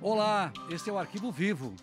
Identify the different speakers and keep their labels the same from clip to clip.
Speaker 1: Olá, este é o Arquivo Vivo.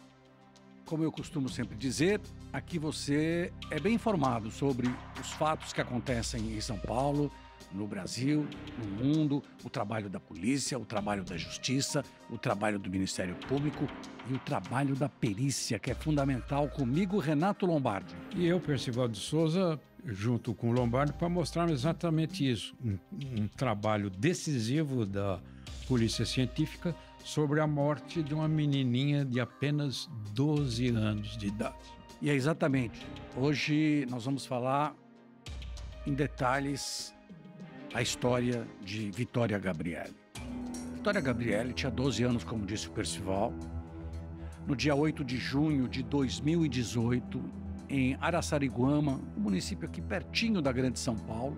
Speaker 1: Como eu costumo sempre dizer, aqui você é bem informado sobre os fatos que acontecem em São Paulo, no Brasil, no mundo, o trabalho da polícia, o trabalho da justiça, o trabalho do Ministério Público e o trabalho da perícia, que é fundamental, comigo, Renato Lombardi.
Speaker 2: E eu, Percival de Souza, junto com o Lombardi, para mostrar exatamente isso. Um trabalho decisivo da Polícia Científica sobre a morte de uma menininha de apenas 12 anos de idade.
Speaker 1: E é exatamente. Hoje nós vamos falar em detalhes a história de Vitória Gabrielli. Vitória Gabrielli tinha 12 anos, como disse o Percival. No dia 8 de junho de 2018, em Araçariguama, um município aqui pertinho da Grande São Paulo.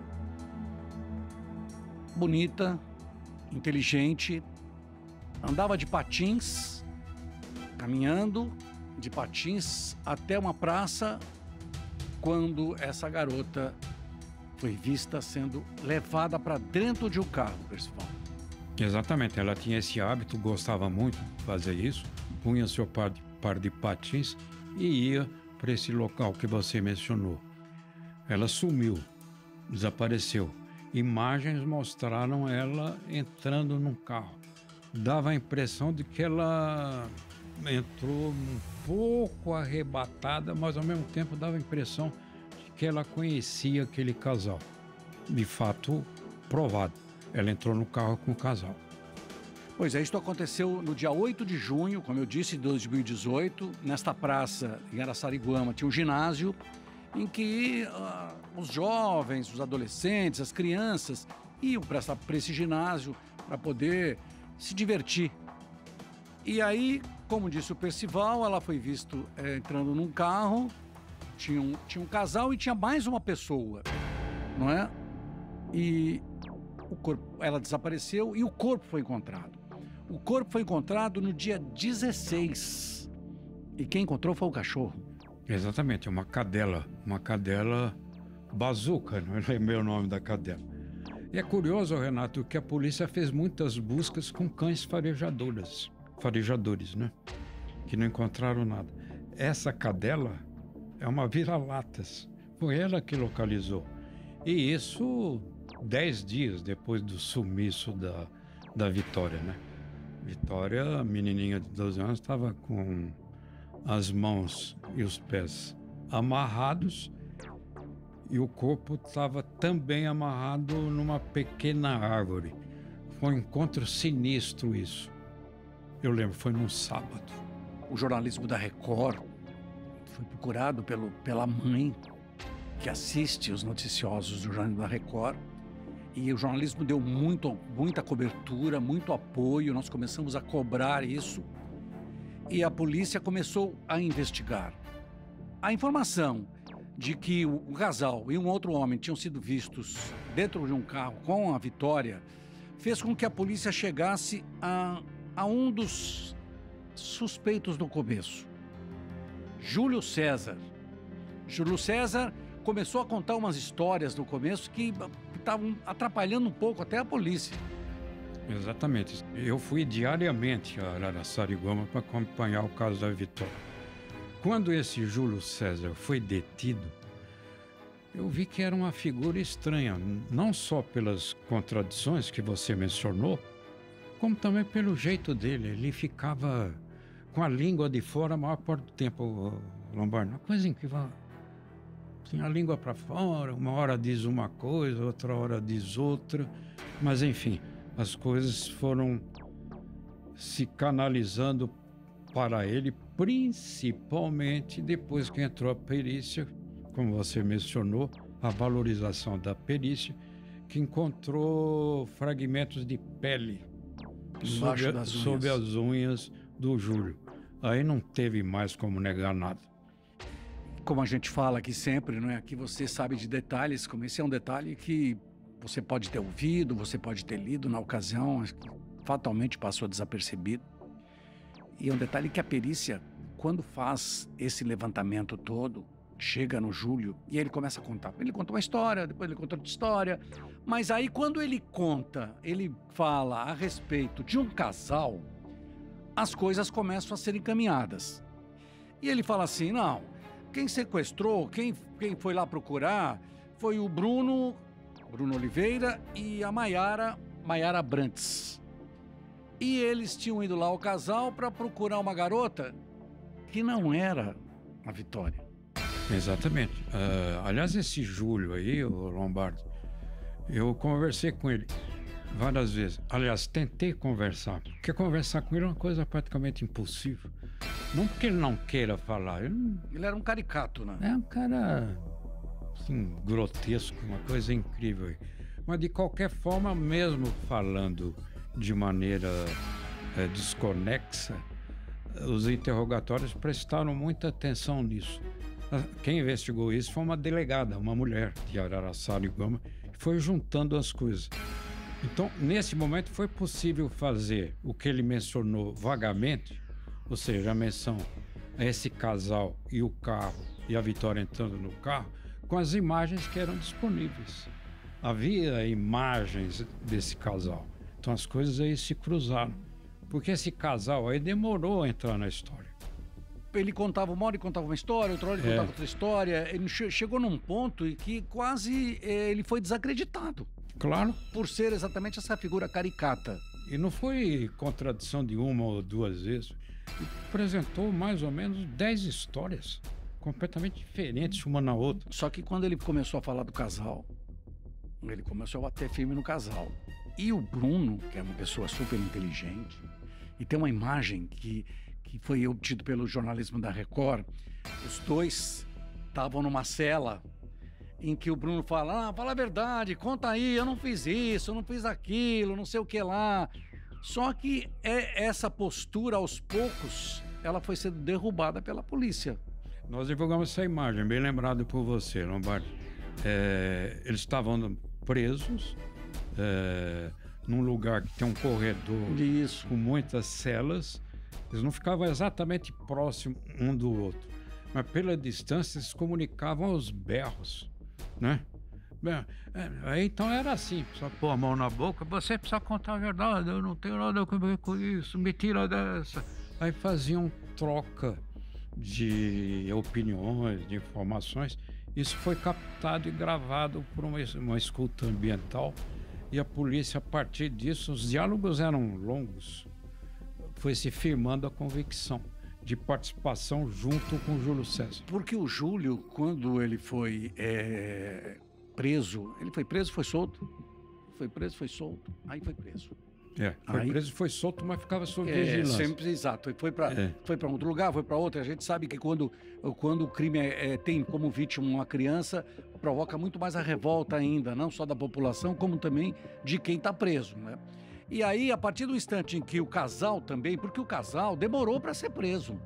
Speaker 1: Bonita, inteligente, andava de patins, caminhando de patins até uma praça, quando essa garota foi vista sendo levada para dentro de um carro, Percival.
Speaker 2: Exatamente, ela tinha esse hábito, gostava muito de fazer isso, punha seu par de patins e ia para esse local que você mencionou. Ela sumiu, desapareceu. Imagens mostraram ela entrando num carro. Dava a impressão de que ela entrou um pouco arrebatada, mas ao mesmo tempo dava a impressão de que ela conhecia aquele casal. De fato, provado. Ela entrou no carro com o casal.
Speaker 1: Pois é, isso aconteceu no dia 8 de junho, como eu disse, de 2018. Nesta praça em Araçariguama tinha um ginásio em que os jovens, os adolescentes, as crianças iam para esse ginásio para poder se divertir. E aí, como disse o Percival, ela foi vista entrando num carro, tinha um casal e tinha mais uma pessoa, não é? E ela desapareceu e o corpo foi encontrado. O corpo foi encontrado no dia 16. E quem encontrou foi o cachorro.
Speaker 2: Exatamente, uma cadela bazuca, não é o nome da cadela. E é curioso, Renato, que a polícia fez muitas buscas com cães farejadores, né? Que não encontraram nada. Essa cadela é uma vira-latas. Foi ela que localizou. E isso 10 dias depois do sumiço da Vitória, né? Vitória, a menininha de 12 anos, estava com as mãos e os pés amarrados e o corpo estava também amarrado numa pequena árvore. Foi um encontro sinistro isso. Eu lembro, foi num sábado.
Speaker 1: O jornalismo da Record foi procurado pela mãe que assiste os noticiosos do jornalismo da Record. E o jornalismo deu muita cobertura, muito apoio. Nós começamos a cobrar isso. E a polícia começou a investigar. A informação de que o casal e um outro homem tinham sido vistos dentro de um carro com a Vitória fez com que a polícia chegasse a um dos suspeitos do começo, Júlio César. Júlio César começou a contar umas histórias no começo que estavam atrapalhando um pouco até a polícia.
Speaker 2: Exatamente. Eu fui diariamente a Araçariguama para acompanhar o caso da Vitória. Quando esse Júlio César foi detido, eu vi que era uma figura estranha, não só pelas contradições que você mencionou, como também pelo jeito dele. Ele ficava com a língua de fora a maior parte do tempo, Lombardi. Uma coisa em que tinha a língua para fora, uma hora diz uma coisa, outra hora diz outra, mas enfim, as coisas foram se canalizando para ele, principalmente depois que entrou a perícia, como você mencionou, a valorização da perícia, que encontrou fragmentos de pele sob as unhas do Júlio. Aí não teve mais como negar nada.
Speaker 1: Como a gente fala aqui sempre, não é? Aqui você sabe de detalhes, como esse é um detalhe que você pode ter ouvido, você pode ter lido na ocasião, fatalmente passou desapercebido. E é um detalhe que a perícia, quando faz esse levantamento todo, chega no Júlio e ele começa a contar. Ele conta uma história, depois ele conta outra história. Mas aí quando ele conta, ele fala a respeito de um casal, as coisas começam a ser encaminhadas. E ele fala assim, não, quem sequestrou, quem foi lá procurar foi o Bruno Oliveira e a Maiara Brantes. E eles tinham ido lá ao casal para procurar uma garota que não era a Vitória.
Speaker 2: Exatamente. Aliás, esse Júlio aí, o Lombardi, eu conversei com ele várias vezes. Aliás, tentei conversar. Porque conversar com ele é uma coisa praticamente impossível. Não porque ele não queira falar.
Speaker 1: Ele era um caricato, né?
Speaker 2: É um cara, assim, grotesco, uma coisa incrível. Mas, de qualquer forma, mesmo falando de maneira desconexa, os interrogatórios prestaram muita atenção nisso. Quem investigou isso foi uma delegada, uma mulher de Araçariguama, que foi juntando as coisas. Então, nesse momento, foi possível fazer o que ele mencionou vagamente, ou seja, a menção a esse casal e o carro, e a Vitória entrando no carro, com as imagens que eram disponíveis. Havia imagens desse casal. Então, as coisas aí se cruzaram. Porque esse casal aí demorou a entrar na história.
Speaker 1: Ele contava uma hora, ele contava uma história, outra hora ele contava outra história. Ele chegou num ponto em que quase ele foi desacreditado.
Speaker 2: Claro.
Speaker 1: Por ser exatamente essa figura caricata.
Speaker 2: E não foi contradição de uma ou duas vezes. Ele apresentou mais ou menos 10 histórias completamente diferentes uma na outra.
Speaker 1: Só que quando ele começou a falar do casal, ele começou a bater firme no casal. E o Bruno, que é uma pessoa super inteligente, e tem uma imagem que foi obtido pelo jornalismo da Record, os dois estavam numa cela em que o Bruno fala, fala a verdade, conta aí, eu não fiz isso, eu não fiz aquilo, não sei o que lá. Só que essa postura, aos poucos, ela foi sendo derrubada pela polícia.
Speaker 2: Nós divulgamos essa imagem, bem lembrado por você, Lombardi. Eles estavam presos num lugar que tem um corredor
Speaker 1: Isso.
Speaker 2: com muitas celas. Eles não ficavam exatamente próximos um do outro, mas pela distância eles se comunicavam aos berros, né? Aí então era assim, só pôr a mão na boca, você precisa contar a verdade, eu não tenho nada a ver com isso, me tira dessa. Aí faziam troca de opiniões, de informações. Isso foi captado e gravado por uma escuta ambiental, e a polícia, a partir disso, os diálogos eram longos, foi se firmando a convicção de participação junto com o Júlio César.
Speaker 1: Porque o Júlio, quando ele foi preso, foi solto, foi preso, foi solto, aí foi preso.
Speaker 2: Foi preso, foi solto, mas ficava sob vigilância.
Speaker 1: Sempre, exato. Foi para outro lugar, foi para outro. A gente sabe que quando o crime tem como vítima uma criança, provoca muito mais a revolta ainda, não só da população, como também de quem está preso, né? E aí, a partir do instante em que o casal também, porque o casal demorou para ser preso.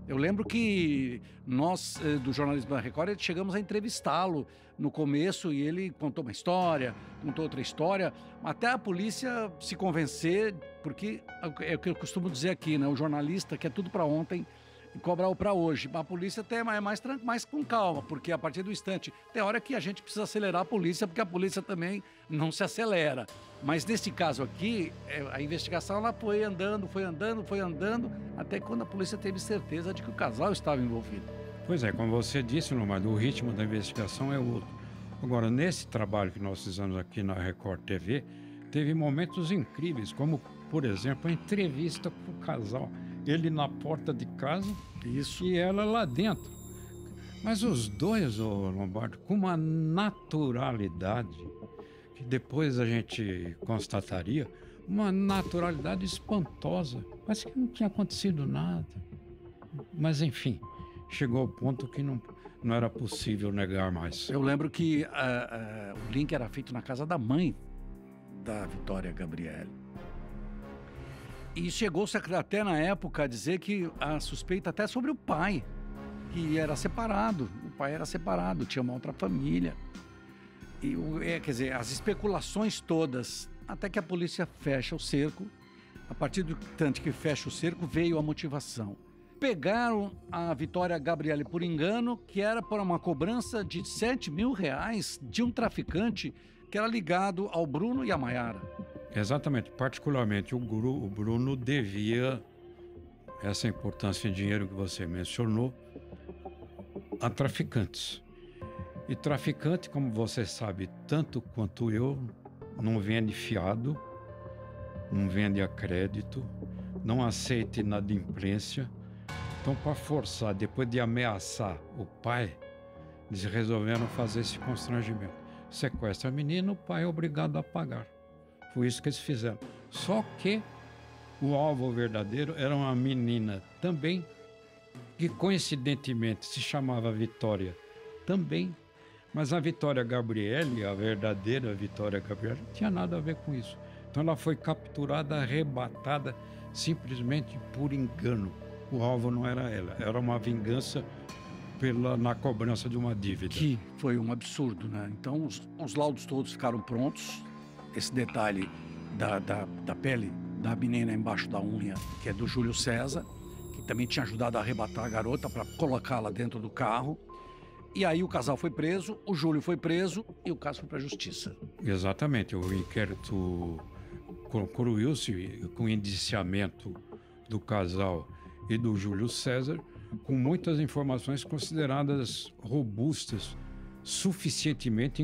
Speaker 1: Eu lembro que nós, do jornalismo da Record, chegamos a entrevistá-lo no começo e ele contou uma história, contou outra história, até a polícia se convencer, porque é o que eu costumo dizer aqui, né? O jornalista quer tudo para ontem e cobrar o para hoje. A polícia até é mais com calma, porque a partir do instante, tem hora que a gente precisa acelerar a polícia, porque a polícia também não se acelera. Mas nesse caso aqui, a investigação ela foi andando, até quando a polícia teve certeza de que o casal estava envolvido.
Speaker 2: Pois é, como você disse, Lombardi, o ritmo da investigação é outro. Agora, nesse trabalho que nós fizemos aqui na Record TV, teve momentos incríveis, como, por exemplo, a entrevista com o casal. Ele na porta de casa.
Speaker 1: Isso.
Speaker 2: E ela lá dentro. Mas os dois, Lombardi, com uma naturalidade, que depois a gente constataria, uma naturalidade espantosa. Parece que não tinha acontecido nada. Mas, enfim, chegou ao ponto que não era possível negar mais.
Speaker 1: Eu lembro que o link era feito na casa da mãe da Vitória Gabriele. E chegou-se até na época a dizer que a suspeita até sobre o pai, que era separado. O pai era separado, tinha uma outra família. E, quer dizer, as especulações todas, até que a polícia fecha o cerco. A partir do tanto que fecha o cerco, veio a motivação. Pegaram a Vitória Gabriele por engano, que era por uma cobrança de R$7 mil de um traficante que era ligado ao Bruno e à Maiara.
Speaker 2: Exatamente. Particularmente, o Bruno devia essa importância em dinheiro que você mencionou a traficantes. E traficante, como você sabe, tanto quanto eu, não vende fiado, não vende a crédito, não aceita inadimplência. Então, para forçar, depois de ameaçar o pai, eles resolveram fazer esse constrangimento. Sequestra a menina, o pai é obrigado a pagar. Foi isso que eles fizeram. Só que o alvo verdadeiro era uma menina também, que coincidentemente se chamava Vitória também, mas a Vitória Gabriele, a verdadeira Vitória Gabriele, não tinha nada a ver com isso. Então ela foi capturada, arrebatada, simplesmente por engano. O alvo não era ela, era uma vingança na cobrança de uma dívida.
Speaker 1: Que foi um absurdo, né? Então os laudos todos ficaram prontos. Esse detalhe da pele da menina embaixo da unha, que é do Júlio César, que também tinha ajudado a arrebatar a garota para colocá-la dentro do carro. E aí o casal foi preso, o Júlio foi preso e o caso foi para a justiça.
Speaker 2: Exatamente, o inquérito concluiu-se com o indiciamento do casal e do Júlio César, com muitas informações consideradas robustas, suficientemente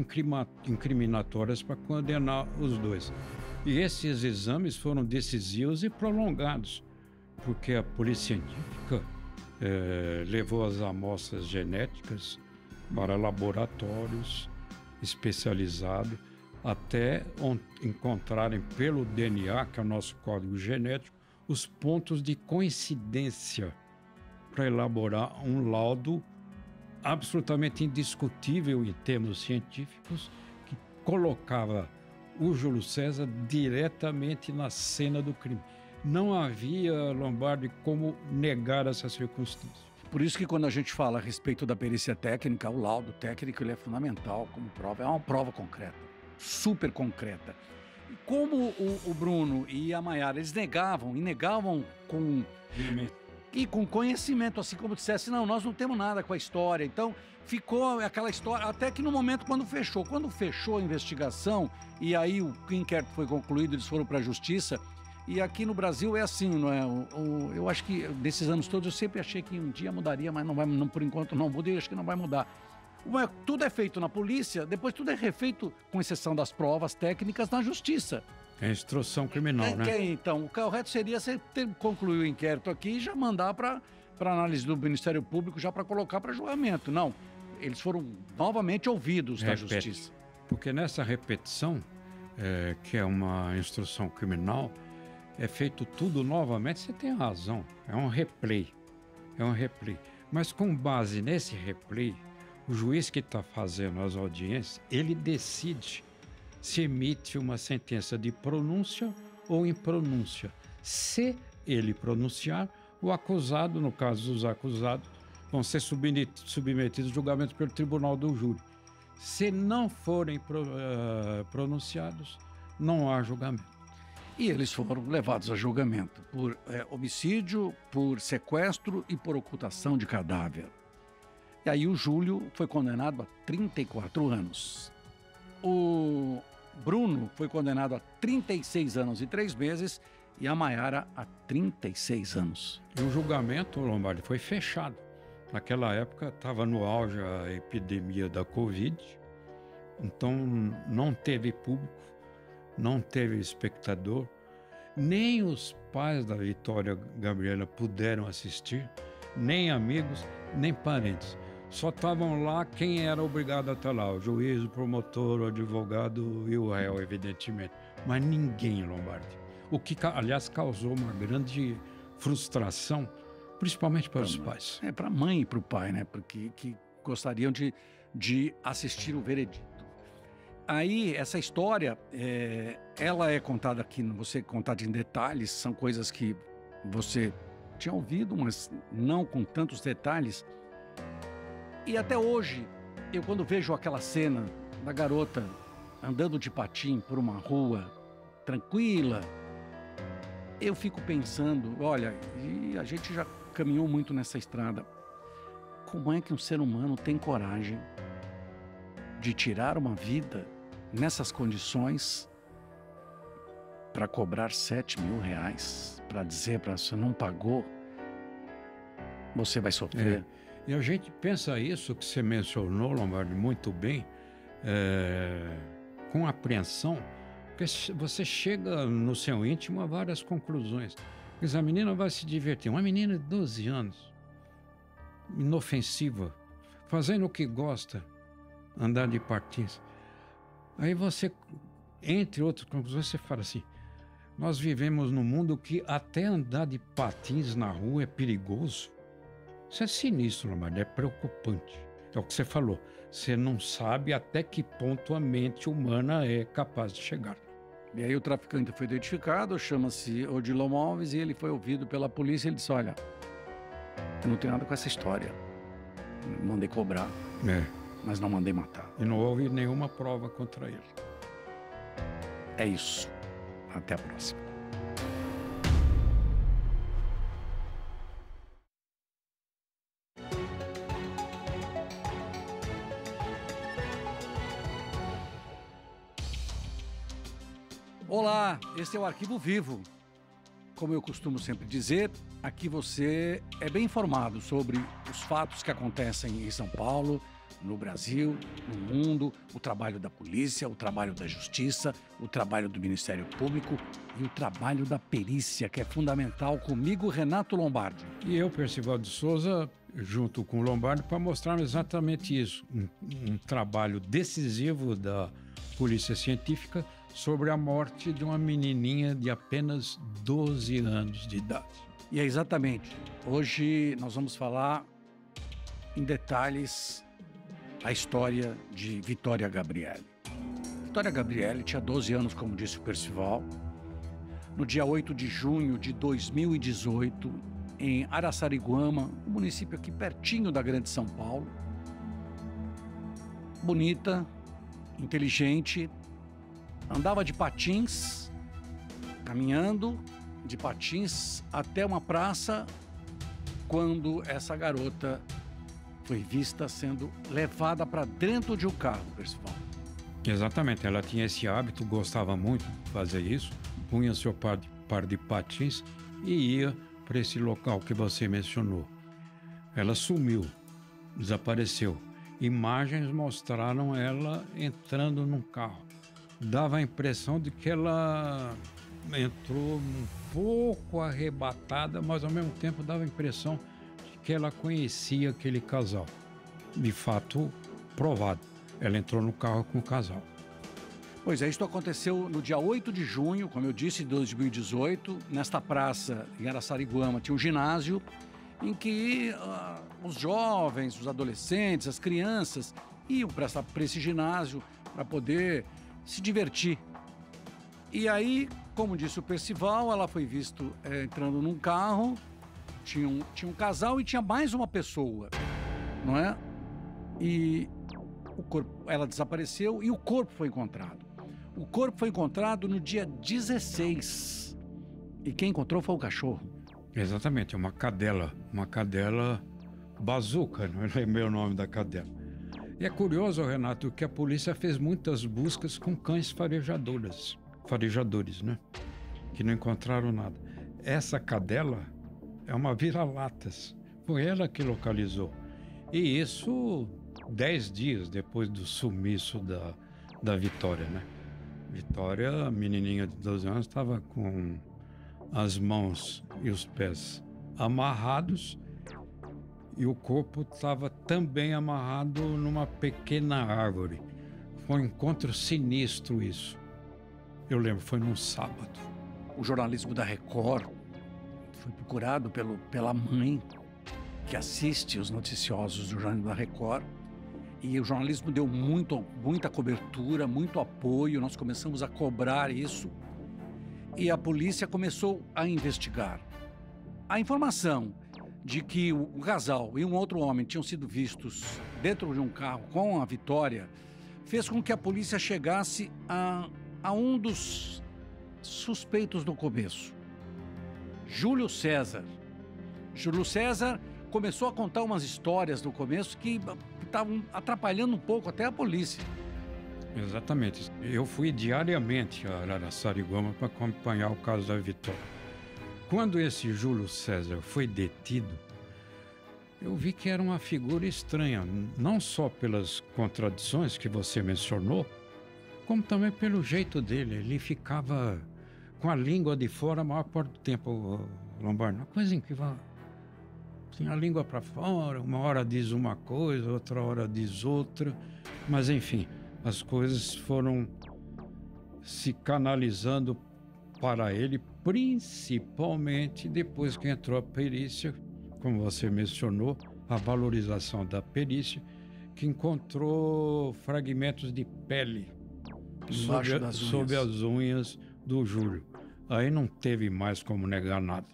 Speaker 2: incriminatórias para condenar os dois. E esses exames foram decisivos e prolongados, porque a polícia científica levou as amostras genéticas para laboratórios especializados, até encontrarem pelo DNA, que é o nosso código genético, os pontos de coincidência para elaborar um laudo absolutamente indiscutível em termos científicos, que colocava o Júlio César diretamente na cena do crime. Não havia, Lombardi, como negar essa circunstância.
Speaker 1: Por isso que quando a gente fala a respeito da perícia técnica, o laudo técnico ele é fundamental como prova, é uma prova concreta, super concreta. E como o Bruno e a Maiara, eles negavam com conhecimento, assim como dissesse, não, nós não temos nada com a história. Então ficou aquela história, até que no momento quando fechou a investigação e aí o inquérito foi concluído, eles foram para a justiça. E aqui no Brasil é assim, não é? Eu acho que desses anos todos eu sempre achei que um dia mudaria, mas não, por enquanto não muda e acho que não vai mudar. Tudo é feito na polícia, depois tudo é refeito, com exceção das provas técnicas, na justiça.
Speaker 2: É instrução criminal, né?
Speaker 1: Então, o correto seria você concluir o inquérito aqui e já mandar para análise do Ministério Público, já para colocar para julgamento. Não, eles foram novamente ouvidos da justiça.
Speaker 2: Porque nessa repetição, que é uma instrução criminal, é feito tudo novamente, você tem razão, é um replay. Mas com base nesse replay, o juiz que está fazendo as audiências, ele decide se emite uma sentença de pronúncia ou impronúncia. Se ele pronunciar, o acusado, no caso dos acusados, vão ser submetidos a julgamento pelo tribunal do júri. Se não forem pronunciados, não há julgamento.
Speaker 1: E eles foram levados a julgamento por homicídio, por sequestro e por ocultação de cadáver. E aí o Júlio foi condenado a 34 anos. O Bruno foi condenado a 36 anos e 3 meses e a Maiara a 36 anos.
Speaker 2: E o julgamento, Lombardi, foi fechado. Naquela época estava no auge a epidemia da Covid, então não teve público, não teve espectador, nem os pais da Vitória Gabriela puderam assistir, nem amigos, nem parentes. Só estavam lá quem era obrigado a estar lá, o juiz, o promotor, o advogado e o réu, evidentemente. Mas ninguém, Lombardi. O que, aliás, causou uma grande frustração, principalmente para os pais.
Speaker 1: Para a mãe e para o pai, né? Porque que gostariam de assistir o veredito. Aí, essa história, ela é contada aqui, você contada em detalhes, são coisas que você tinha ouvido, mas não com tantos detalhes. E até hoje, eu quando vejo aquela cena da garota andando de patim por uma rua tranquila, eu fico pensando, olha, e a gente já caminhou muito nessa estrada, como é que um ser humano tem coragem de tirar uma vida nessas condições para cobrar R$ 7.000, para dizer para você não pagou, você vai sofrer.
Speaker 2: E a gente pensa isso que você mencionou, Lombardi, muito bem, com apreensão, porque você chega no seu íntimo a várias conclusões. Mas a menina vai se divertir. Uma menina de 12 anos, inofensiva, fazendo o que gosta, andar de patins. Aí você, entre outras conclusões, você fala assim, nós vivemos num mundo que até andar de patins na rua é perigoso. Isso é sinistro, Lombardi, é preocupante. É o que você falou. Você não sabe até que ponto a mente humana é capaz de chegar.
Speaker 1: E aí o traficante foi identificado, chama-se Odilon Alves, e ele foi ouvido pela polícia. Ele disse, olha, eu não tenho nada com essa história. Mandei cobrar, mas não mandei matar.
Speaker 2: E não houve nenhuma prova contra ele.
Speaker 1: É isso. Até a próxima. Olá, este é o Arquivo Vivo. Como eu costumo sempre dizer, aqui você é bem informado sobre os fatos que acontecem em São Paulo, no Brasil, no mundo, o trabalho da polícia, o trabalho da justiça, o trabalho do Ministério Público e o trabalho da perícia, que é fundamental, comigo, Renato Lombardi.
Speaker 2: E eu, Percival de Souza, junto com o Lombardi, para mostrar exatamente isso. Um trabalho decisivo da Polícia Científica sobre a morte de uma menininha de apenas 12 anos de idade.
Speaker 1: E é exatamente. Hoje nós vamos falar em detalhes a história de Vitória Gabriele. Vitória Gabriele tinha 12 anos, como disse o Percival. No dia 8 de junho de 2018, em Araçariguama, um município aqui pertinho da Grande São Paulo. Bonita, inteligente, andava de patins, caminhando de patins até uma praça, quando essa garota foi vista sendo levada para dentro de um carro, Percival.
Speaker 2: Exatamente, ela tinha esse hábito, gostava muito de fazer isso, punha seu par de patins e ia para esse local que você mencionou. Ela sumiu, desapareceu. Imagens mostraram ela entrando num carro. Dava a impressão de que ela entrou um pouco arrebatada, mas ao mesmo tempo dava a impressão de que ela conhecia aquele casal. De fato, provado. Ela entrou no carro com o casal.
Speaker 1: Pois é, isso aconteceu no dia 8 de junho, como eu disse, de 2018. Nesta praça, em Araçariguama, tinha um ginásio em que os jovens, os adolescentes, as crianças iam para esse ginásio para poder se divertir. E aí, como disse o Percival, ela foi vista entrando num carro, tinha um casal e tinha mais uma pessoa, não é? E o corpo, ela desapareceu e o corpo foi encontrado. O corpo foi encontrado no dia 16. E quem encontrou foi o cachorro.
Speaker 2: Exatamente, uma cadela bazuca, não é o nome da cadela. E é curioso, Renato, que a polícia fez muitas buscas com cães farejadores, né? Que não encontraram nada. Essa cadela é uma vira-latas. Foi ela que localizou. E isso 10 dias depois do sumiço da Vitória, né? Vitória, a menininha de 12 anos, estava com as mãos e os pés amarrados e o corpo estava também amarrado numa pequena árvore. Foi um encontro sinistro isso. Eu lembro, foi num sábado.
Speaker 1: O jornalismo da Record foi procurado pela mãe que assiste os noticiosos do jornalismo da Record. E o jornalismo deu muita cobertura, muito apoio. Nós começamos a cobrar isso. E a polícia começou a investigar. A informação de que o casal e um outro homem tinham sido vistos dentro de um carro com a Vitória fez com que a polícia chegasse a um dos suspeitos do começo, Júlio César. Júlio César começou a contar umas histórias no começo que estavam atrapalhando um pouco até a polícia.
Speaker 2: Exatamente. Eu fui diariamente a Araçariguama para acompanhar o caso da Vitória. Quando esse Júlio César foi detido, eu vi que era uma figura estranha, não só pelas contradições que você mencionou, como também pelo jeito dele. Ele ficava com a língua de fora a maior parte do tempo, Lombardi. Uma coisa incrível. Assim, a língua para fora, uma hora diz uma coisa, outra hora diz outra. Mas, enfim, as coisas foram se canalizando para ele, principalmente depois que entrou a perícia, como você mencionou, a valorização da perícia, que encontrou fragmentos de pele sob as unhas do Júlio. Aí não teve mais como negar nada.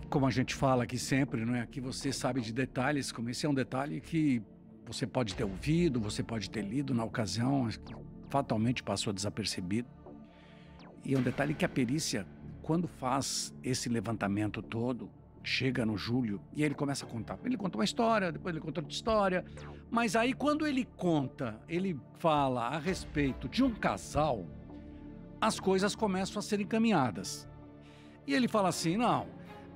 Speaker 1: Como a gente fala aqui sempre, não é? Aqui você sabe de detalhes, como esse é um detalhe que você pode ter ouvido, você pode ter lido na ocasião, fatalmente passou desapercebido. E é um detalhe que a perícia, quando faz esse levantamento todo, chega no Júlio e ele começa a contar. Ele conta uma história, depois ele conta outra história, mas aí quando ele conta, ele fala a respeito de um casal, as coisas começam a ser encaminhadas. E ele fala assim, não,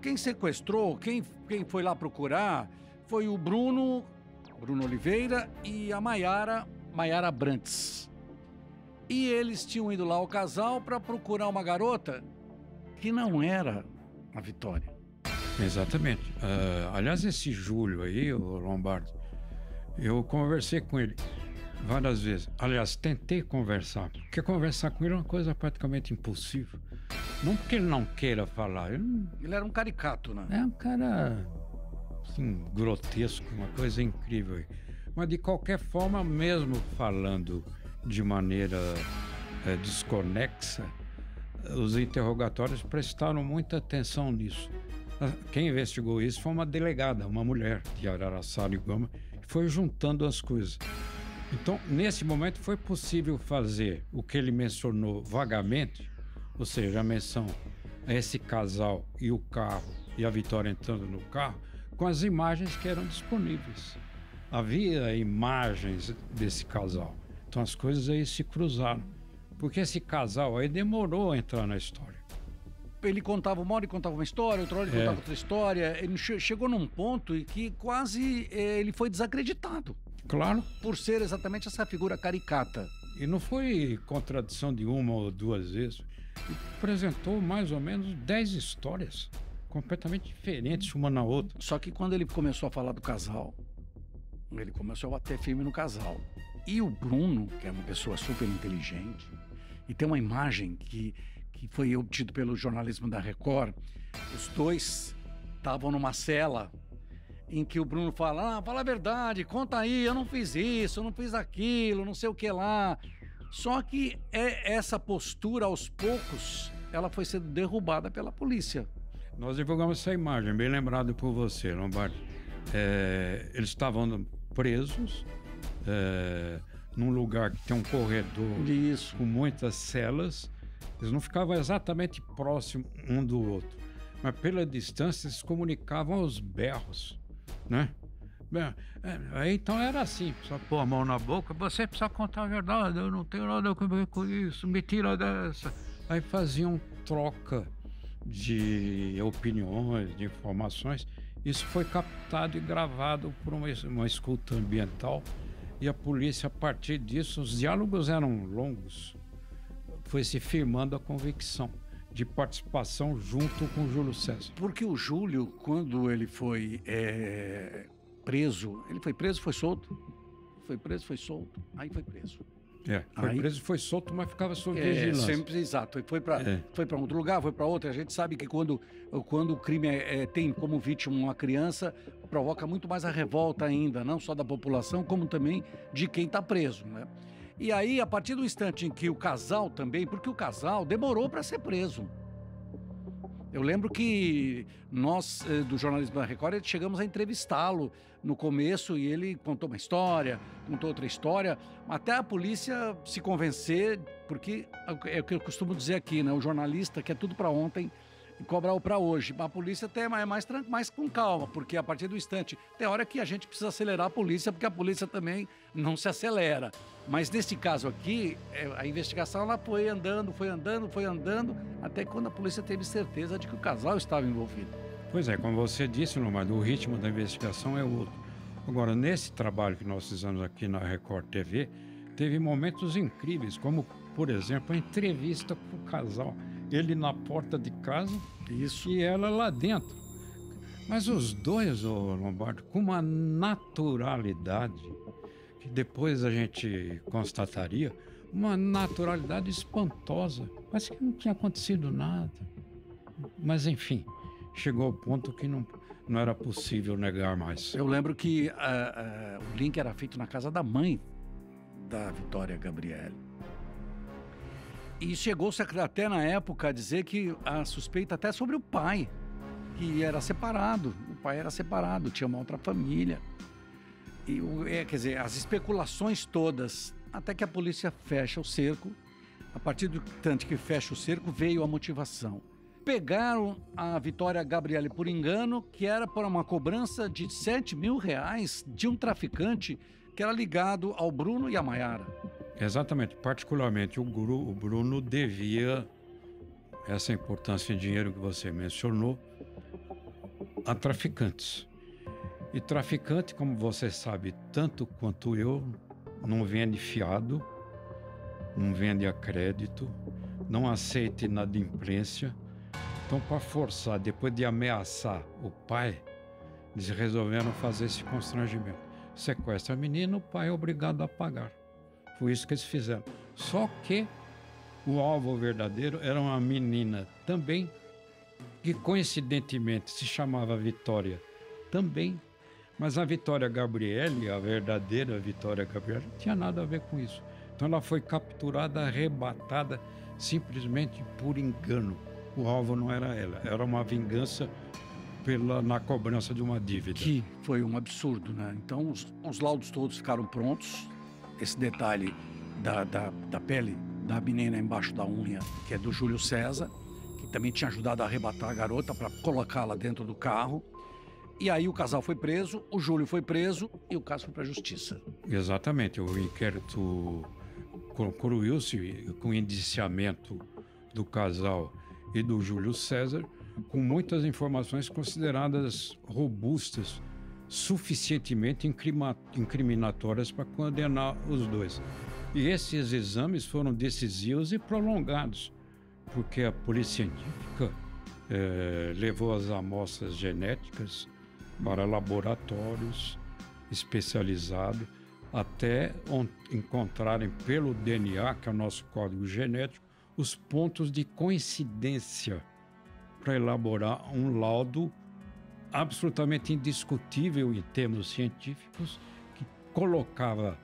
Speaker 1: quem sequestrou, quem foi lá procurar, foi o Bruno Oliveira e a Maiara Brantes. E eles tinham ido lá ao casal para procurar uma garota que não era a Vitória.
Speaker 2: Exatamente. Aliás, esse Júlio aí, o Lombardi, eu conversei com ele várias vezes. Aliás, tentei conversar, porque conversar com ele é uma coisa praticamente impossível. Não porque ele não queira falar.
Speaker 1: Ele era um caricato, né?
Speaker 2: É um cara, assim, grotesco, uma coisa incrível. Mas, de qualquer forma, mesmo falando de maneira desconexa, os interrogatórios prestaram muita atenção nisso. Quem investigou isso foi uma delegada, uma mulher de Araçariguama, que foi juntando as coisas. Então, nesse momento, foi possível fazer o que ele mencionou vagamente, ou seja, a menção a esse casal e o carro, e a Vitória entrando no carro, com as imagens que eram disponíveis. Havia imagens desse casal. Então, as coisas aí se cruzaram. Porque esse casal aí demorou a entrar na história.
Speaker 1: Ele contava uma hora, ele contava uma história, outra hora ele contava outra história. Ele chegou num ponto em que quase ele foi desacreditado.
Speaker 2: Claro.
Speaker 1: Por ser exatamente essa figura caricata.
Speaker 2: E não foi contradição de uma ou duas vezes. Ele apresentou mais ou menos 10 histórias completamente diferentes uma na outra.
Speaker 1: Só que quando ele começou a falar do casal, ele começou a bater firme no casal. E o Bruno, que é uma pessoa super inteligente, e tem uma imagem que foi obtido pelo jornalismo da Record, os dois estavam numa cela em que o Bruno fala, fala a verdade, conta aí, eu não fiz isso, eu não fiz aquilo, não sei o que lá. Só que essa postura, aos poucos, ela foi sendo derrubada pela polícia.
Speaker 2: Nós divulgamos essa imagem, bem lembrado por você, Lombardi. Eles estavam presos num lugar que tem um corredor
Speaker 1: Isso.
Speaker 2: com muitas celas. Eles não ficavam exatamente próximos um do outro, mas pela distância eles se comunicavam aos berros, né? Aí então era assim, só pôr a mão na boca, você precisa contar a verdade, eu não tenho nada a ver com isso, me tira dessa. Aí faziam troca de opiniões, de informações. Isso foi captado e gravado por uma escuta ambiental, e a polícia, a partir disso, os diálogos eram longos, foi se firmando a convicção de participação junto com o Júlio César.
Speaker 1: Porque o Júlio, quando ele foi preso, ele foi preso, foi solto, foi preso, foi solto, aí foi preso.
Speaker 2: Foi preso, foi solto, mas ficava sob vigilância.
Speaker 1: Sempre, exato. Foi para outro lugar, foi para outro. A gente sabe que quando o crime tem como vítima uma criança, provoca muito mais a revolta ainda, não só da população, como também de quem está preso, né? E aí, a partir do instante em que o casal também, porque o casal demorou para ser preso. Eu lembro que nós, do jornalismo da Record, chegamos a entrevistá-lo no começo e ele contou uma história, contou outra história, até a polícia se convencer, porque é o que eu costumo dizer aqui, né? O jornalista quer tudo para ontem, e cobrar o para hoje. A polícia até é mais com calma, porque a partir do instante, tem hora que a gente precisa acelerar a polícia, porque a polícia também não se acelera. Mas nesse caso aqui, a investigação ela foi andando, até quando a polícia teve certeza de que o casal estava envolvido.
Speaker 2: Pois é, como você disse, Lombardi, o ritmo da investigação é outro. Agora, nesse trabalho que nós fizemos aqui na Record TV, teve momentos incríveis, como, por exemplo, a entrevista com o casal. Ele na porta de casa e ela lá dentro. Mas os dois, Lombardi, com uma naturalidade, que depois a gente constataria, uma naturalidade espantosa. Parece que não tinha acontecido nada. Mas, enfim, chegou ao ponto que não era possível negar mais.
Speaker 1: Eu lembro que o link era feito na casa da mãe da Vitória Gabrielli. E chegou-se até na época a dizer que a suspeita até sobre o pai, que era separado. O pai era separado, tinha uma outra família. E, quer dizer, as especulações todas, até que a polícia fecha o cerco. A partir do tanto que fecha o cerco, veio a motivação. Pegaram a Vitória Gabrielli por engano, que era por uma cobrança de R$7 mil de um traficante que era ligado ao Bruno e à Maiara.
Speaker 2: Exatamente. Particularmente, o Bruno devia essa importância em dinheiro que você mencionou a traficantes. E traficante, como você sabe tanto quanto eu, não vende fiado, não vende a crédito, não aceita inadimplência. Então, para forçar, depois de ameaçar o pai, eles resolveram fazer esse constrangimento. Sequestra a menina, o pai é obrigado a pagar. Foi isso que eles fizeram. Só que o alvo verdadeiro era uma menina também, que coincidentemente se chamava Vitória também, mas a Vitória Gabrielli, a verdadeira Vitória Gabrielli, não tinha nada a ver com isso. Então ela foi capturada, arrebatada, simplesmente por engano. O alvo não era ela, era uma vingança na cobrança de uma dívida.
Speaker 1: Que foi um absurdo, né? Então os laudos todos ficaram prontos. Esse detalhe da pele da menina embaixo da unha, que é do Júlio César, que também tinha ajudado a arrebatar a garota para colocá-la dentro do carro. E aí o casal foi preso, o Júlio foi preso e o caso foi para a justiça.
Speaker 2: Exatamente. O inquérito concluiu-se com o indiciamento do casal e do Júlio César, com muitas informações consideradas robustas, suficientemente incriminatórias para condenar os dois. E esses exames foram decisivos e prolongados, porque a polícia científica levou as amostras genéticas para laboratórios especializados, até encontrarem pelo DNA, que é o nosso código genético, os pontos de coincidência para elaborar um laudo absolutamente indiscutível em termos científicos, que colocava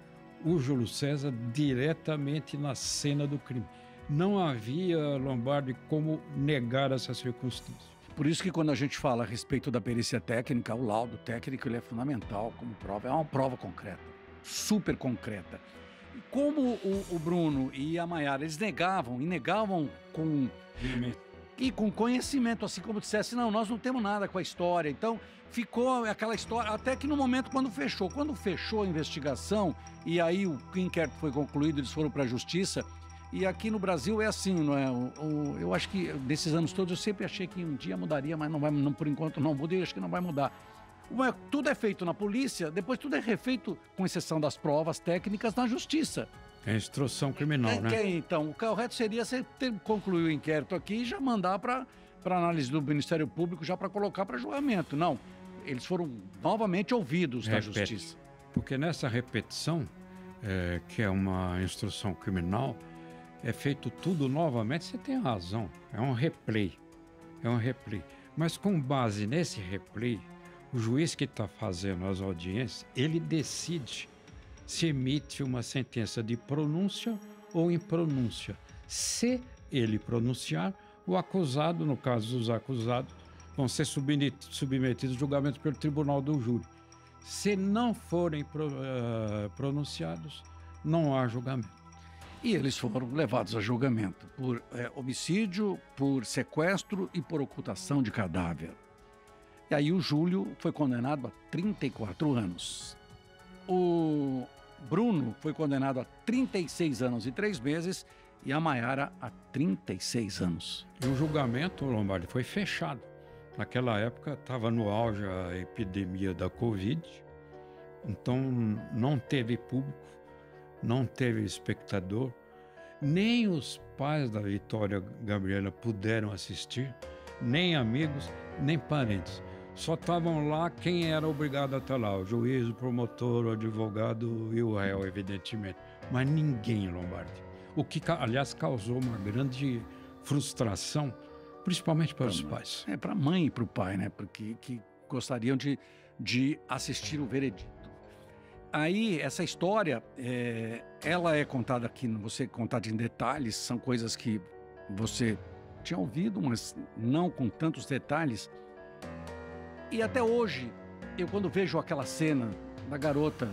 Speaker 2: o Júlio César diretamente na cena do crime. Não havia, Lombardi, como negar essa circunstância.
Speaker 1: Por isso que quando a gente fala a respeito da perícia técnica, o laudo técnico ele é fundamental como prova, é uma prova concreta, super concreta. Como o Bruno e a Maiara, eles negavam com conhecimento, assim como dissesse, não, nós não temos nada com a história. Então, ficou aquela história, até que no momento quando fechou a investigação, e aí o inquérito foi concluído, eles foram para a justiça, e aqui no Brasil é assim, não é? Eu acho que desses anos todos eu sempre achei que um dia mudaria, mas não, por enquanto não muda e acho que não vai mudar. Tudo é feito na polícia, depois tudo é refeito, com exceção das provas técnicas, na justiça.
Speaker 2: É instrução criminal, né?
Speaker 1: Então, o correto seria você concluir o inquérito aqui e já mandar para análise do Ministério Público, já para colocar para julgamento. Não, eles foram novamente ouvidos na justiça.
Speaker 2: Porque nessa repetição, que é uma instrução criminal, é feito tudo novamente, você tem razão, é um replay. Mas com base nesse replay, o juiz que está fazendo as audiências, ele decide se emite uma sentença de pronúncia ou impronúncia. Se ele pronunciar, o acusado, no caso dos acusados, vão ser submetidos a julgamento pelo tribunal do júri. Se não forem pronunciados, não há julgamento.
Speaker 1: E eles foram levados a julgamento por homicídio, por sequestro e por ocultação de cadáver. E aí o Júlio foi condenado a 34 anos. O Bruno foi condenado a 36 anos e 3 meses e a Maiara a 36 anos.
Speaker 2: E o julgamento, Lombardi, foi fechado. Naquela época estava no auge a epidemia da Covid, então não teve público, não teve espectador, nem os pais da Vitória Gabriela puderam assistir, nem amigos, nem parentes. Só estavam lá quem era obrigado a estar lá, o juiz, o promotor, o advogado e o réu, evidentemente. Mas ninguém, Lombardi. O que, aliás, causou uma grande frustração, principalmente para os pais.
Speaker 1: Para a mãe e para o pai, né? Porque que gostariam de assistir o veredito. Aí, essa história, ela é contada aqui, você contada em detalhes, são coisas que você tinha ouvido, mas não com tantos detalhes. E até hoje, eu quando vejo aquela cena da garota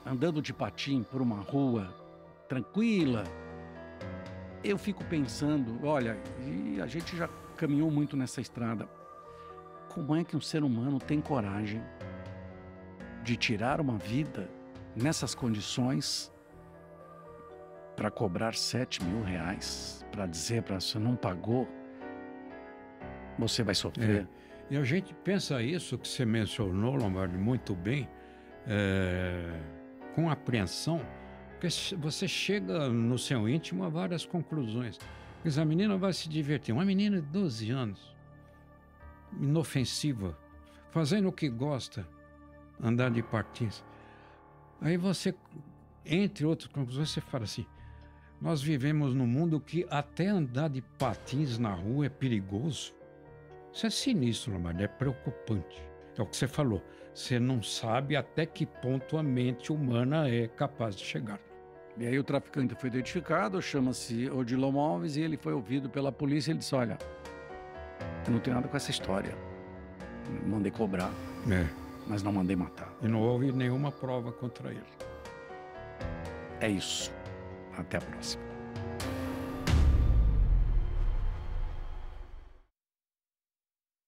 Speaker 1: andando de patim por uma rua tranquila, eu fico pensando, olha, e a gente já caminhou muito nessa estrada, como é que um ser humano tem coragem de tirar uma vida nessas condições para cobrar R$7.000, para dizer para você não pagou, você vai sofrer.
Speaker 2: E a gente pensa isso que você mencionou, Lombardi, muito bem, com apreensão, porque você chega no seu íntimo a várias conclusões. Porque a menina vai se divertir, uma menina de 12 anos, inofensiva, fazendo o que gosta, andar de patins. Aí você, entre outras conclusões, você fala assim, nós vivemos num mundo que até andar de patins na rua é perigoso. Isso é sinistro, Lombardi, é preocupante. É o que você falou, você não sabe até que ponto a mente humana é capaz de chegar.
Speaker 1: E aí o traficante foi identificado, chama-se Odilon Alves, e ele foi ouvido pela polícia. Ele disse, olha, eu não tenho nada com essa história. Mandei cobrar, mas não mandei matar.
Speaker 2: E não houve nenhuma prova contra ele.
Speaker 1: É isso. Até a próxima.